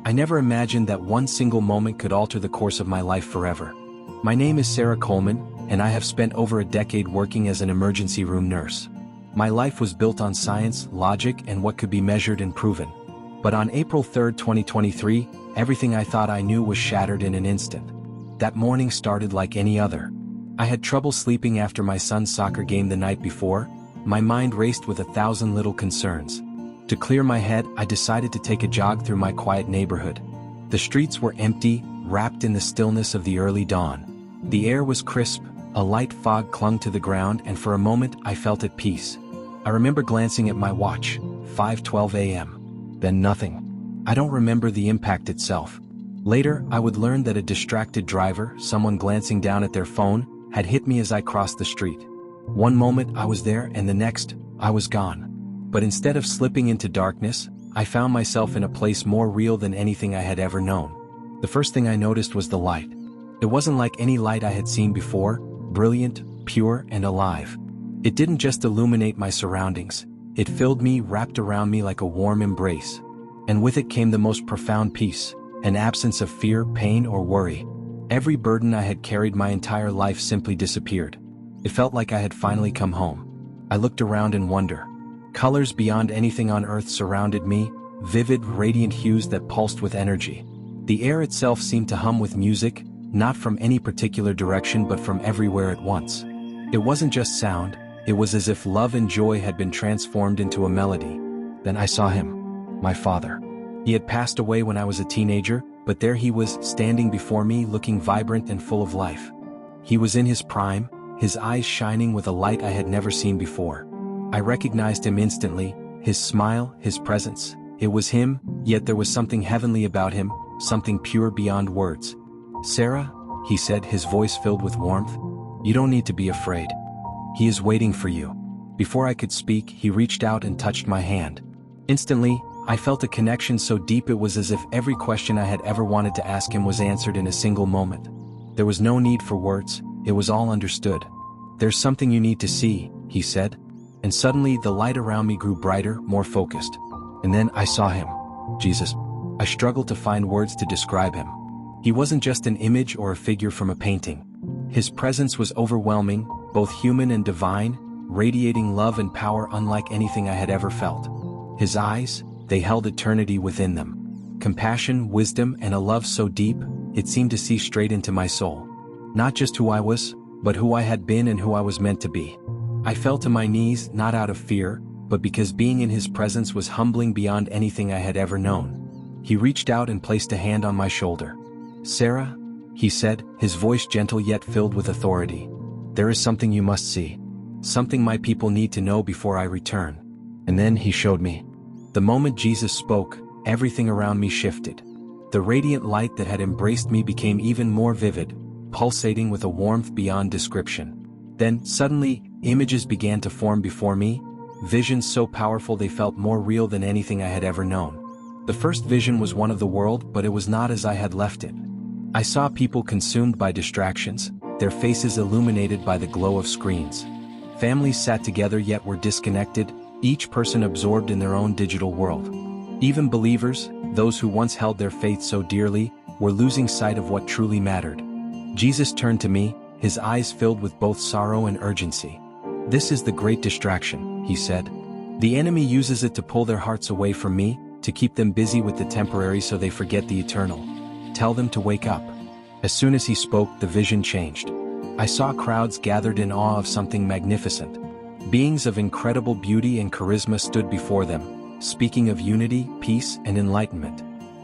I never imagined that one single moment could alter the course of my life forever. My name is Sarah Coleman, and I have spent over a decade working as an emergency room nurse. My life was built on science, logic, and what could be measured and proven. But on April 3, 2023, everything I thought I knew was shattered in an instant. That morning started like any other. I had trouble sleeping after my son's soccer game the night before. My mind raced with 1,000 little concerns. To clear my head, I decided to take a jog through my quiet neighborhood. The streets were empty, wrapped in the stillness of the early dawn. The air was crisp, a light fog clung to the ground, and for a moment I felt at peace. I remember glancing at my watch, 5:12 a.m. Then nothing. I don't remember the impact itself. Later, I would learn that a distracted driver, someone glancing down at their phone, had hit me as I crossed the street. One moment I was there and the next, I was gone. But instead of slipping into darkness, I found myself in a place more real than anything I had ever known. The first thing I noticed was the light. It wasn't like any light I had seen before, brilliant, pure, and alive. It didn't just illuminate my surroundings, it filled me, wrapped around me like a warm embrace. And with it came the most profound peace, an absence of fear, pain, or worry. Every burden I had carried my entire life simply disappeared. It felt like I had finally come home. I looked around in wonder. Colors beyond anything on earth surrounded me, vivid, radiant hues that pulsed with energy. The air itself seemed to hum with music, not from any particular direction but from everywhere at once. It wasn't just sound, it was as if love and joy had been transformed into a melody. Then I saw him, my father. He had passed away when I was a teenager, but there he was, standing before me, looking vibrant and full of life. He was in his prime, his eyes shining with a light I had never seen before. I recognized him instantly, his smile, his presence. It was him, yet there was something heavenly about him, something pure beyond words. "Sarah," he said, his voice filled with warmth, "you don't need to be afraid. He is waiting for you." Before I could speak, he reached out and touched my hand. Instantly, I felt a connection so deep it was as if every question I had ever wanted to ask him was answered in a single moment. There was no need for words, it was all understood. "There's something you need to see," he said. And suddenly the light around me grew brighter, more focused. And then I saw him, Jesus. I struggled to find words to describe him. He wasn't just an image or a figure from a painting. His presence was overwhelming, both human and divine, radiating love and power unlike anything I had ever felt. His eyes, they held eternity within them. Compassion, wisdom, and a love so deep, it seemed to see straight into my soul. Not just who I was, but who I had been and who I was meant to be. I fell to my knees, not out of fear, but because being in his presence was humbling beyond anything I had ever known. He reached out and placed a hand on my shoulder. "Sarah," he said, his voice gentle yet filled with authority. "There is something you must see. Something my people need to know before I return." And then he showed me. The moment Jesus spoke, everything around me shifted. The radiant light that had embraced me became even more vivid, pulsating with a warmth beyond description. Then, suddenly, images began to form before me, visions so powerful they felt more real than anything I had ever known. The first vision was one of the world, but it was not as I had left it. I saw people consumed by distractions, their faces illuminated by the glow of screens. Families sat together yet were disconnected, each person absorbed in their own digital world. Even believers, those who once held their faith so dearly, were losing sight of what truly mattered. Jesus turned to me, his eyes filled with both sorrow and urgency. "This is the great distraction," he said. "The enemy uses it to pull their hearts away from me, to keep them busy with the temporary so they forget the eternal. Tell them to wake up." As soon as he spoke, the vision changed. I saw crowds gathered in awe of something magnificent. Beings of incredible beauty and charisma stood before them, speaking of unity, peace, and enlightenment.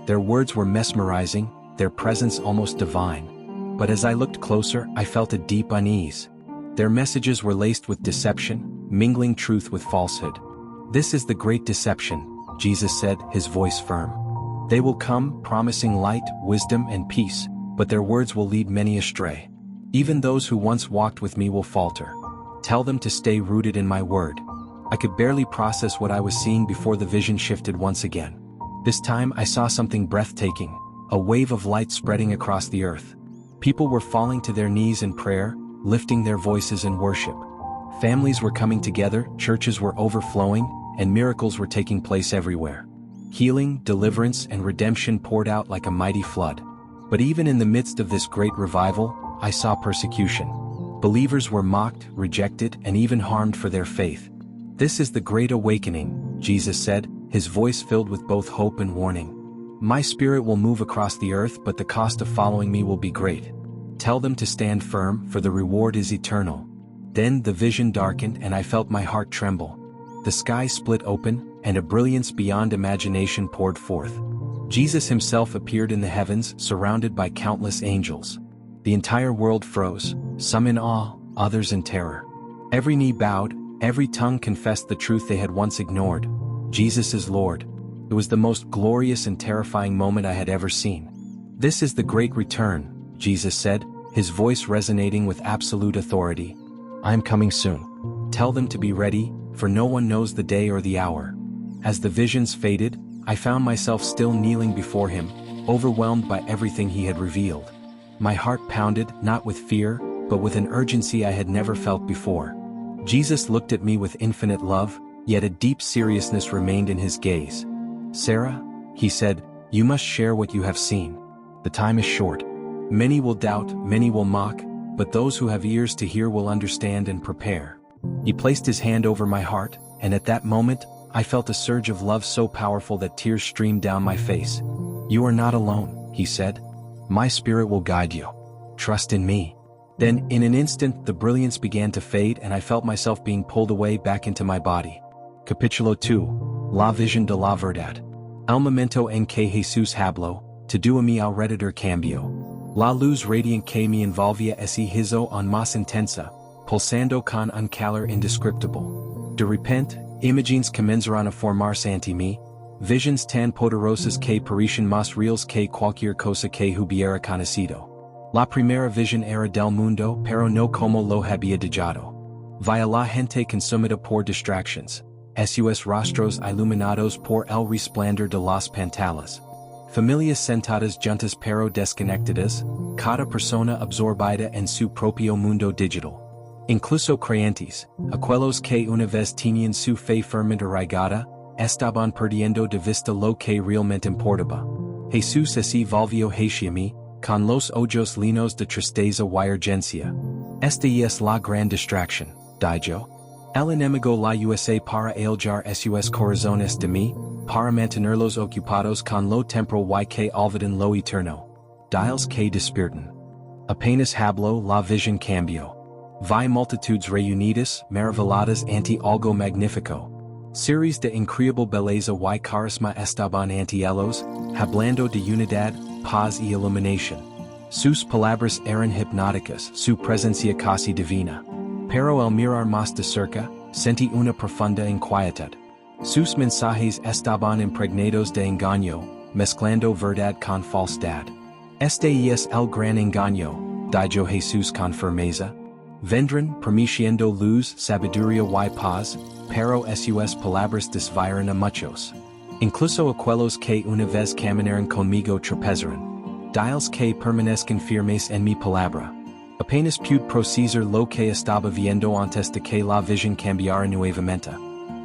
Their words were mesmerizing, their presence almost divine. But as I looked closer, I felt a deep unease. Their messages were laced with deception, mingling truth with falsehood. "This is the great deception," Jesus said, his voice firm. "They will come, promising light, wisdom, and peace, but their words will lead many astray. Even those who once walked with me will falter. Tell them to stay rooted in my word." I could barely process what I was seeing before the vision shifted once again. This time I saw something breathtaking, a wave of light spreading across the earth. People were falling to their knees in prayer, lifting their voices in worship. Families were coming together, churches were overflowing, and miracles were taking place everywhere. Healing, deliverance, and redemption poured out like a mighty flood. But even in the midst of this great revival, I saw persecution. Believers were mocked, rejected, and even harmed for their faith. This is the Great Awakening, Jesus said, his voice filled with both hope and warning. My spirit will move across the earth, but the cost of following me will be great. Tell them to stand firm, for the reward is eternal. Then the vision darkened and I felt my heart tremble. The sky split open, and a brilliance beyond imagination poured forth. Jesus himself appeared in the heavens, surrounded by countless angels. The entire world froze, some in awe, others in terror. Every knee bowed, every tongue confessed the truth they had once ignored. Jesus is Lord. It was the most glorious and terrifying moment I had ever seen. This is the great return, Jesus said, his voice resonating with absolute authority. I am coming soon. Tell them to be ready, for no one knows the day or the hour. As the visions faded, I found myself still kneeling before him, overwhelmed by everything he had revealed. My heart pounded, not with fear, but with an urgency I had never felt before. Jesus looked at me with infinite love, yet a deep seriousness remained in his gaze. Sarah, he said, you must share what you have seen. The time is short. Many will doubt, many will mock, but those who have ears to hear will understand and prepare. He placed his hand over my heart, and at that moment, I felt a surge of love so powerful that tears streamed down my face. You are not alone, he said. My spirit will guide you. Trust in me. Then, in an instant, the brilliance began to fade and I felt myself being pulled away back into my body. Capítulo 2. La Visión de la Verdad. El momento en que Jesús habló, todo mi alrededor cambió. La luz radiante que me envolvía se hizo aún más intensa, pulsando con un calor indescriptible. De repente, imágenes comenzaron a formarse ante mí, visions tan poderosas que parecían más reales que cualquier cosa que hubiera conocido. La primera visión era del mundo, pero no como lo había dejado. Vi a la gente consumida por distractions, sus rostros iluminados por el resplandor de las pantallas. Familias sentadas juntas pero desconectadas, cada persona absorbida en su propio mundo digital. Incluso creyentes, aquellos que una vez tenían su fe firmemente arraigada, estaban perdiendo de vista lo que realmente importaba. Jesús se volvió hacia mí, con los ojos llenos de tristeza y urgencia. Esta es la gran distracción, dijo. El enemigo la usa para aislar sus corazones de mí, para mantenerlos ocupados con lo temporal y que olvidan lo eterno. Dials que despiertan. Apenas habló la visión cambió. Vi multitudes reunidas, maravilladas ante algo magnífico. Series de increíble belleza y carisma estaban ante ellos, hablando de unidad, paz y iluminación. Sus palabras eran hipnóticas, su presencia casi divina. Pero al mirar más de cerca, sentí una profunda inquietud. Sus mensajes estaban impregnados de engaño, mezclando verdad con falsedad. Este es el gran engaño, dijo Jesús con firmeza. Vendrán prometiendo luz, sabiduría y paz, pero sus palabras desviaron a muchos. Incluso aquellos que una vez caminaron conmigo tropezarán. Diles que permanezcan firmes en mi palabra. Apenas pude procesar lo que estaba viendo antes de que la visión cambiara nuevamente.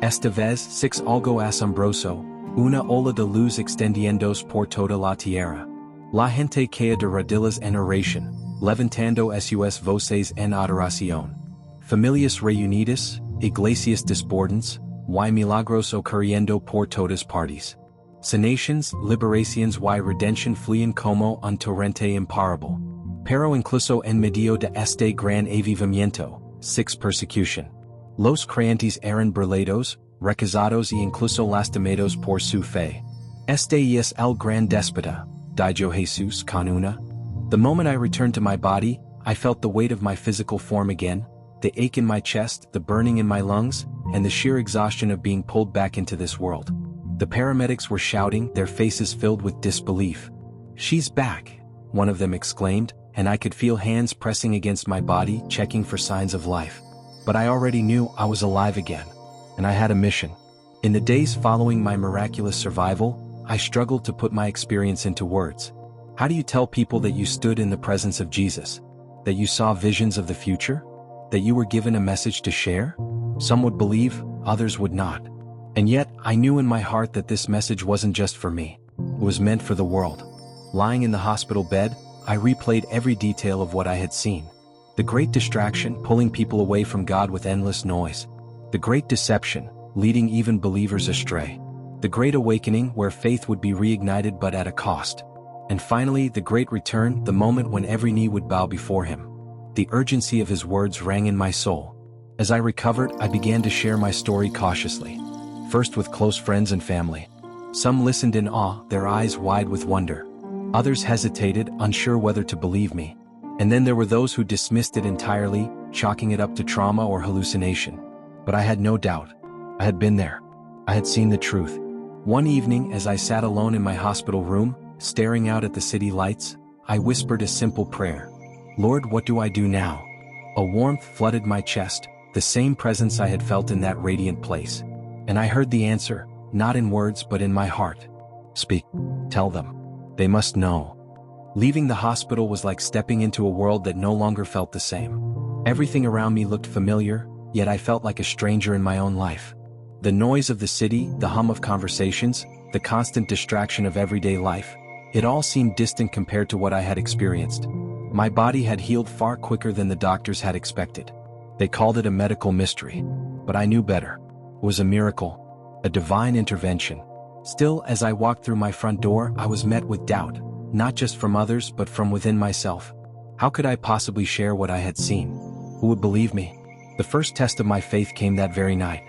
Esta vez, six algo asombroso, una ola de luz extendiéndose por toda la tierra. La gente caía de rodillas en oración, levantando sus voces en adoración. Familias reunidas, iglesias desbordantes, y milagros ocurriendo por todas partes. Sanations, liberaciones y redención fluían como un torrente imparable. Pero incluso en medio de este gran avivamiento, six persecución. Los creyentes eran burlados, rechazados y incluso lastimados por su fe. Este es el gran déspota, dijo Jesús con una. The moment I returned to my body, I felt the weight of my physical form again, the ache in my chest, the burning in my lungs, and the sheer exhaustion of being pulled back into this world. The paramedics were shouting, their faces filled with disbelief. She's back, one of them exclaimed, and I could feel hands pressing against my body, checking for signs of life. But I already knew I was alive again, and I had a mission. In the days following my miraculous survival, I struggled to put my experience into words. How do you tell people that you stood in the presence of Jesus? That you saw visions of the future? That you were given a message to share? Some would believe, others would not. And yet, I knew in my heart that this message wasn't just for me. It was meant for the world. Lying in the hospital bed, I replayed every detail of what I had seen. The great distraction pulling people away from God with endless noise. The great deception, leading even believers astray. The great awakening where faith would be reignited but at a cost. And finally, the great return, the moment when every knee would bow before him. The urgency of his words rang in my soul. As I recovered, I began to share my story cautiously. First with close friends and family. Some listened in awe, their eyes wide with wonder. Others hesitated, unsure whether to believe me. And then there were those who dismissed it entirely, chalking it up to trauma or hallucination. But I had no doubt. I had been there. I had seen the truth. One evening, as I sat alone in my hospital room, staring out at the city lights, I whispered a simple prayer. Lord, what do I do now? A warmth flooded my chest, the same presence I had felt in that radiant place. And I heard the answer, not in words but in my heart. Speak. Tell them. They must know. Leaving the hospital was like stepping into a world that no longer felt the same. Everything around me looked familiar, yet I felt like a stranger in my own life. The noise of the city, the hum of conversations, the constant distraction of everyday life, it all seemed distant compared to what I had experienced. My body had healed far quicker than the doctors had expected. They called it a medical mystery. But I knew better. It was a miracle, a divine intervention. Still, as I walked through my front door, I was met with doubt, not just from others but from within myself. How could I possibly share what I had seen? Who would believe me? The first test of my faith came that very night.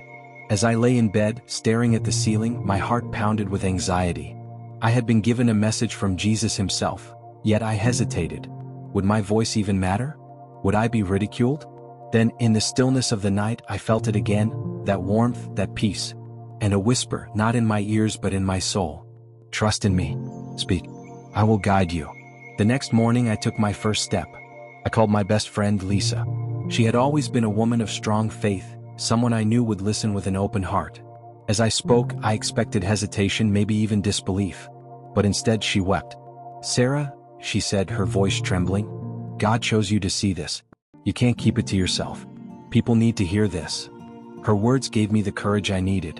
As I lay in bed, staring at the ceiling, my heart pounded with anxiety. I had been given a message from Jesus himself, yet I hesitated. Would my voice even matter? Would I be ridiculed? Then, in the stillness of the night, I felt it again, that warmth, that peace. And a whisper, not in my ears but in my soul. Trust in me. Speak. I will guide you. The next morning I took my first step. I called my best friend Lisa. She had always been a woman of strong faith, someone I knew would listen with an open heart. As I spoke, I expected hesitation, maybe even disbelief. But instead she wept. Sarah, she said, her voice trembling, God chose you to see this. You can't keep it to yourself. People need to hear this. Her words gave me the courage I needed.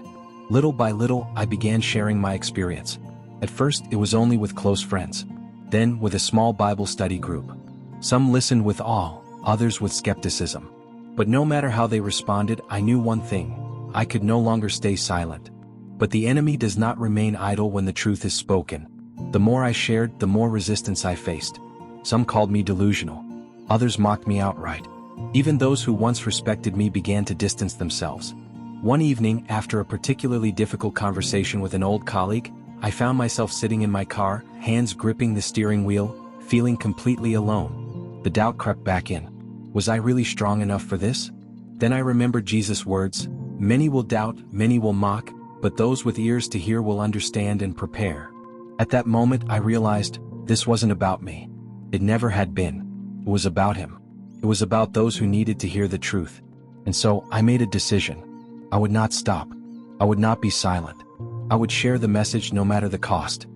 Little by little, I began sharing my experience. At first, it was only with close friends. Then, with a small Bible study group. Some listened with awe, others with skepticism. But no matter how they responded, I knew one thing. I could no longer stay silent. But the enemy does not remain idle when the truth is spoken. The more I shared, the more resistance I faced. Some called me delusional. Others mocked me outright. Even those who once respected me began to distance themselves. One evening, after a particularly difficult conversation with an old colleague, I found myself sitting in my car, hands gripping the steering wheel, feeling completely alone. The doubt crept back in. Was I really strong enough for this? Then I remembered Jesus' words, many will doubt, many will mock, but those with ears to hear will understand and prepare. At that moment I realized, this wasn't about me. It never had been. It was about him. It was about those who needed to hear the truth. And so, I made a decision. I would not stop. I would not be silent. I would share the message no matter the cost.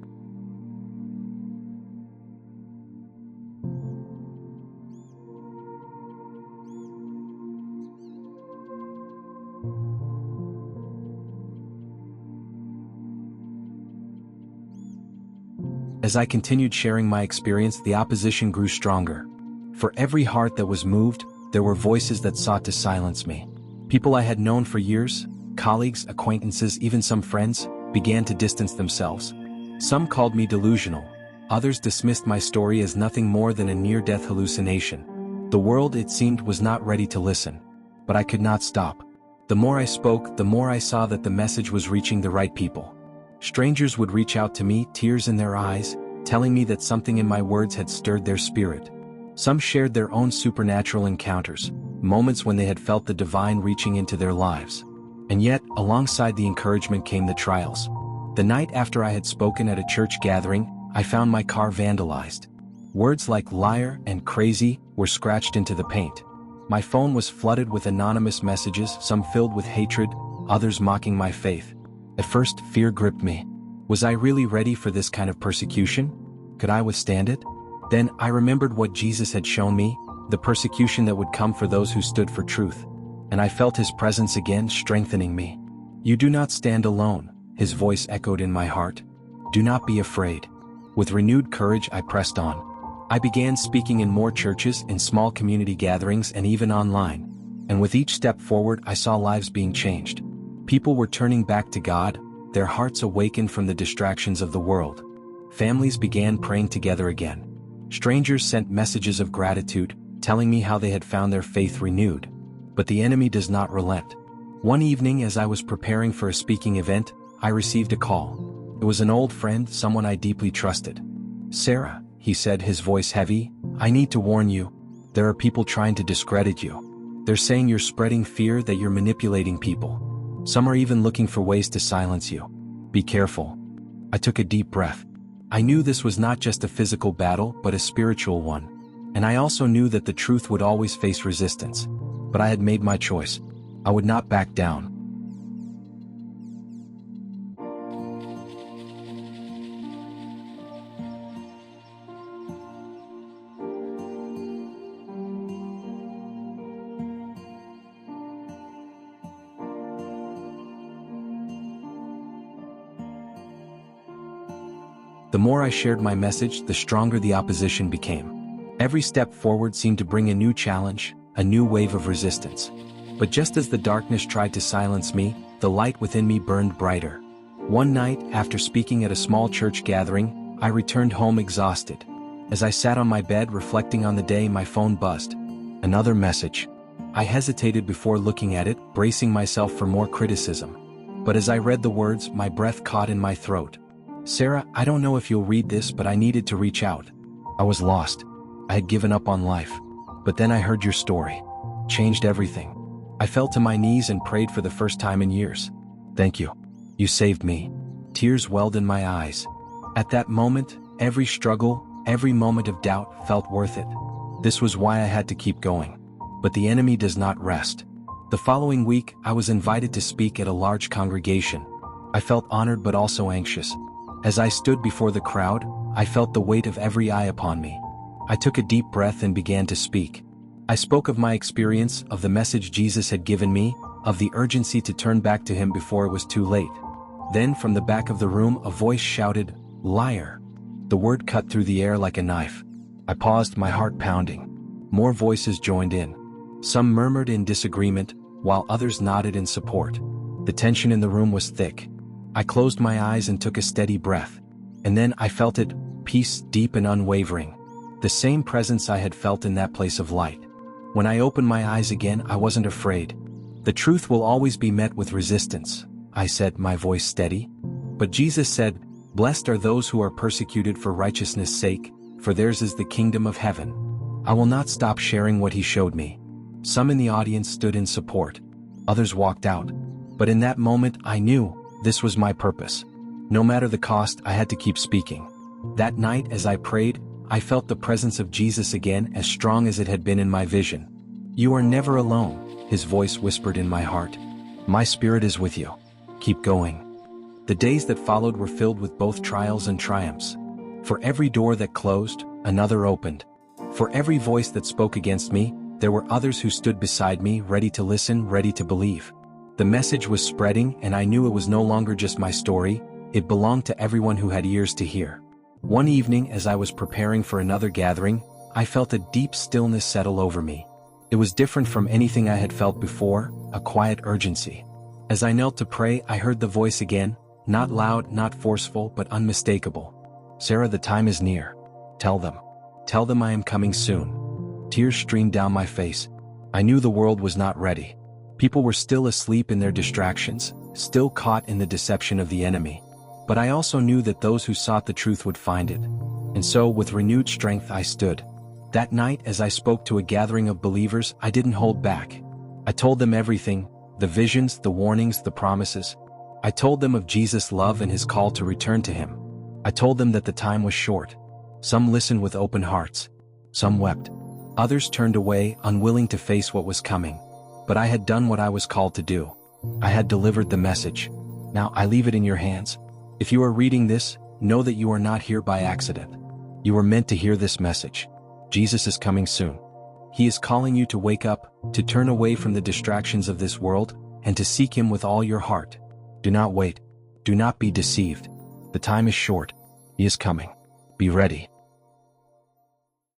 As I continued sharing my experience, the opposition grew stronger. For every heart that was moved, there were voices that sought to silence me. People I had known for years, colleagues, acquaintances, even some friends, began to distance themselves. Some called me delusional. Others dismissed my story as nothing more than a near-death hallucination. The world, it seemed, was not ready to listen. But I could not stop. The more I spoke, the more I saw that the message was reaching the right people. Strangers would reach out to me, tears in their eyes, telling me that something in my words had stirred their spirit. Some shared their own supernatural encounters, moments when they had felt the divine reaching into their lives. And yet, alongside the encouragement came the trials. The night after I had spoken at a church gathering, I found my car vandalized. Words like liar and crazy were scratched into the paint. My phone was flooded with anonymous messages, some filled with hatred, others mocking my faith. At first, fear gripped me. Was I really ready for this kind of persecution? Could I withstand it? Then I remembered what Jesus had shown me, the persecution that would come for those who stood for truth. And I felt his presence again, strengthening me. "You do not stand alone," his voice echoed in my heart. "Do not be afraid." With renewed courage, I pressed on. I began speaking in more churches, in small community gatherings, and even online. And with each step forward, I saw lives being changed. People were turning back to God, their hearts awakened from the distractions of the world. Families began praying together again. Strangers sent messages of gratitude, telling me how they had found their faith renewed. But the enemy does not relent. One evening, as I was preparing for a speaking event, I received a call. It was an old friend, someone I deeply trusted. "Sarah," he said, his voice heavy, "I need to warn you. There are people trying to discredit you. They're saying you're spreading fear, that you're manipulating people. Some are even looking for ways to silence you. Be careful." I took a deep breath. I knew this was not just a physical battle, but a spiritual one. And I also knew that the truth would always face resistance. But I had made my choice. I would not back down. The more I shared my message, the stronger the opposition became. Every step forward seemed to bring a new challenge, a new wave of resistance. But just as the darkness tried to silence me, the light within me burned brighter. One night, after speaking at a small church gathering, I returned home exhausted. As I sat on my bed reflecting on the day, my phone buzzed. Another message. I hesitated before looking at it, bracing myself for more criticism. But as I read the words, my breath caught in my throat. "Sarah, I don't know if you'll read this, but I needed to reach out. I was lost. I had given up on life. But then I heard your story. Changed everything. I fell to my knees and prayed for the first time in years. Thank you. You saved me." Tears welled in my eyes. At that moment, every struggle, every moment of doubt felt worth it. This was why I had to keep going. But the enemy does not rest. The following week, I was invited to speak at a large congregation. I felt honored but also anxious. As I stood before the crowd, I felt the weight of every eye upon me. I took a deep breath and began to speak. I spoke of my experience, of the message Jesus had given me, of the urgency to turn back to Him before it was too late. Then from the back of the room a voice shouted, "Liar!" The word cut through the air like a knife. I paused, my heart pounding. More voices joined in. Some murmured in disagreement, while others nodded in support. The tension in the room was thick. I closed my eyes and took a steady breath. And then I felt it, peace, deep and unwavering. The same presence I had felt in that place of light. When I opened my eyes again, I wasn't afraid. "The truth will always be met with resistance," I said, my voice steady. But Jesus said, "Blessed are those who are persecuted for righteousness' sake, for theirs is the kingdom of heaven." I will not stop sharing what He showed me. Some in the audience stood in support. Others walked out. But in that moment, I knew this was my purpose. No matter the cost, I had to keep speaking. That night, as I prayed, I felt the presence of Jesus again, as strong as it had been in my vision. "You are never alone," His voice whispered in my heart. "My Spirit is with you. Keep going." The days that followed were filled with both trials and triumphs. For every door that closed, another opened. For every voice that spoke against me, there were others who stood beside me, ready to listen, ready to believe. The message was spreading, and I knew it was no longer just my story, it belonged to everyone who had ears to hear. One evening, as I was preparing for another gathering, I felt a deep stillness settle over me. It was different from anything I had felt before, a quiet urgency. As I knelt to pray, I heard the voice again, not loud, not forceful, but unmistakable. "Sarah, the time is near. Tell them. Tell them I am coming soon." Tears streamed down my face. I knew the world was not ready. People were still asleep in their distractions, still caught in the deception of the enemy. But I also knew that those who sought the truth would find it. And so, with renewed strength, I stood. That night, as I spoke to a gathering of believers, I didn't hold back. I told them everything, the visions, the warnings, the promises. I told them of Jesus' love and His call to return to Him. I told them that the time was short. Some listened with open hearts. Some wept. Others turned away, unwilling to face what was coming. But I had done what I was called to do. I had delivered the message. Now I leave it in your hands. If you are reading this, know that you are not here by accident. You were meant to hear this message. Jesus is coming soon. He is calling you to wake up, to turn away from the distractions of this world, and to seek Him with all your heart. Do not wait. Do not be deceived. The time is short. He is coming. Be ready.